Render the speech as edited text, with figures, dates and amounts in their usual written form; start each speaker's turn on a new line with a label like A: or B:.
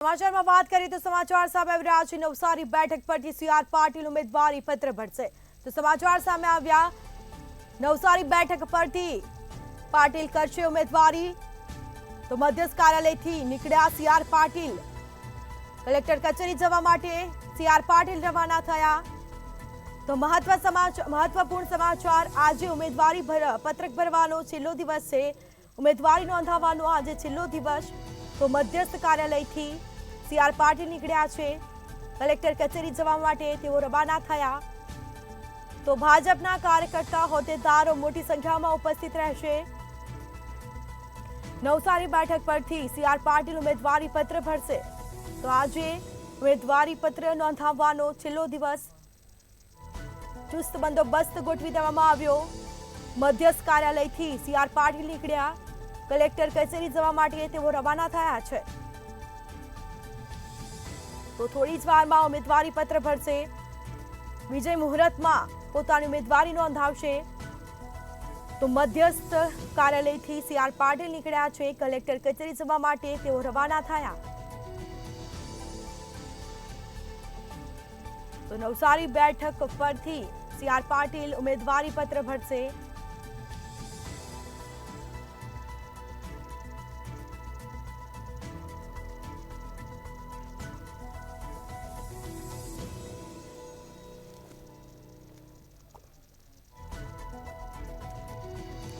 A: સમાચારમાં વાત કરીએ તો સમાચાર સામે આવી રહ્યા છે નવસારી બેઠક પરથી સીઆર પાટીલ ઉમેદવારી પત્ર ભરશે તો સમાચાર સામે આવ્યા નવસારી બેઠક પરથી પાટીલ કરશે ઉમેદવારી તો મધ્યસ્થ કાર્યાલયથી નીકળ્યા સીઆર પાટીલ કલેક્ટર કચેરી જવા માટે સીઆર પાટીલ રવાના થયા તો મહત્વપૂર્ણ સમાચાર આજે ઉમેદવારી પત્રક ભરવાનો છેલ્લો દિવસ છે ઉમેદવારી નોંધાવવાનો આજે છેલ્લો દિવસ તો મધ્યસ્થ કાર્યાલયથી સીઆર પાટીલ નીકળ્યા છે કલેક્ટર કચેરી જવા માટે તેઓ રવાના થયા તો ભાજપના કાર્યકર્તા હોદ્દેદારો મોટી સંખ્યામાં ઉપસ્થિત રહેશે નવસારી બેઠક પરથી સીઆર પાટીલ ઉમેદવારી પત્ર ભરશે તો આજે ઉમેદવારી પત્ર નોંધાવવાનો છેલ્લો દિવસ ચુસ્ત બંદોબસ્ત ગોઠવી દેવામાં આવ્યો મધ્યસ્થ કાર્યાલયથી સીઆર પાટીલ નીકળ્યા કલેક્ટર કચેરી જવા માટે તેઓ રવાના થયા છે તો થોડી જ વારમાં ઉમેદવારી પત્ર ભરશે વિજય મુહૂર્તમાં પોતાની ઉમેદવારી નોંધાવશે તો મધ્યસ્થ કાર્યાલયથી સીઆર પાટીલ નીકળ્યા છે કલેક્ટર કચેરી જવા માટે તેઓ રવાના થયા તો નવસારી બેઠક પરથી સીઆર પાટીલ ઉમેદવારી પત્ર ભરશે